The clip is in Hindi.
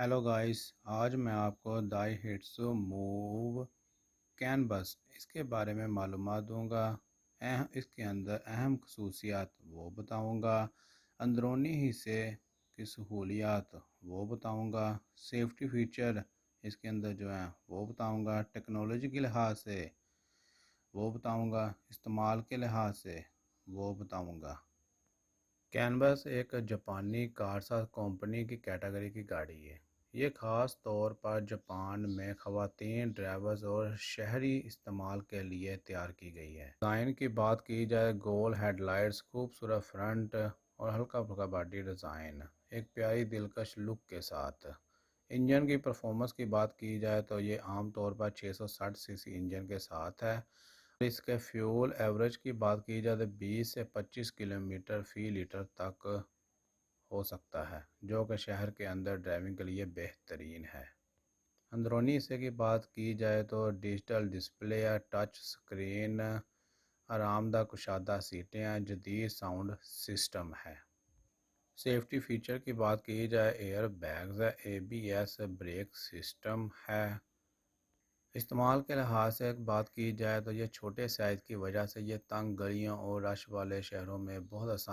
हेलो गाइस, आज मैं आपको दाइहेट्सु मूव कैनवस इसके बारे में मालूमात दूंगा। इसके अंदर अहम खसूसियात वो बताऊंगा। अंदरूनी हिस्से की सहूलियात वो बताऊंगा। सेफ्टी फीचर इसके अंदर जो है वो बताऊंगा। टेक्नोलॉजी के लिहाज से वो बताऊंगा। इस्तेमाल के लिहाज से वो बताऊंगा। कैनवस एक जापानी कारसाज कंपनी की कैटेगरी की गाड़ी है। ये ख़ास तौर पर जापान में ख़वातीन ड्राइवर्स और शहरी इस्तेमाल के लिए तैयार की गई है। डिज़ाइन की बात की जाए, गोल हेडलाइट्स, खूबसूरत फ्रंट और हल्का फुल्का बॉडी डिज़ाइन, एक प्यारी दिलकश लुक के साथ। इंजन की परफॉर्मेंस की बात की जाए तो ये आमतौर पर 660 सीसी इंजन के साथ है। इसके फ्यूल एवरेज की बात की जाए तो 20 से 25 किलोमीटर फ़ी लीटर तक हो सकता है, जो कि शहर के अंदर ड्राइविंग के लिए बेहतरीन है। अंदरूनी हिस्से की बात की जाए तो डिजिटल डिस्प्ले या टच स्क्रीन, आरामदायक कुशादा सीटें हैं, जदीद साउंड सिस्टम है। सेफ्टी फ़ीचर की बात की जाए, एयर बैग्स है, ABS ब्रेक सिस्टम है। इस्तेमाल के लिहाज से बात की जाए तो ये छोटे साइज़ की वजह से ये तंग गलियों और रश वाले शहरों में बहुत आसान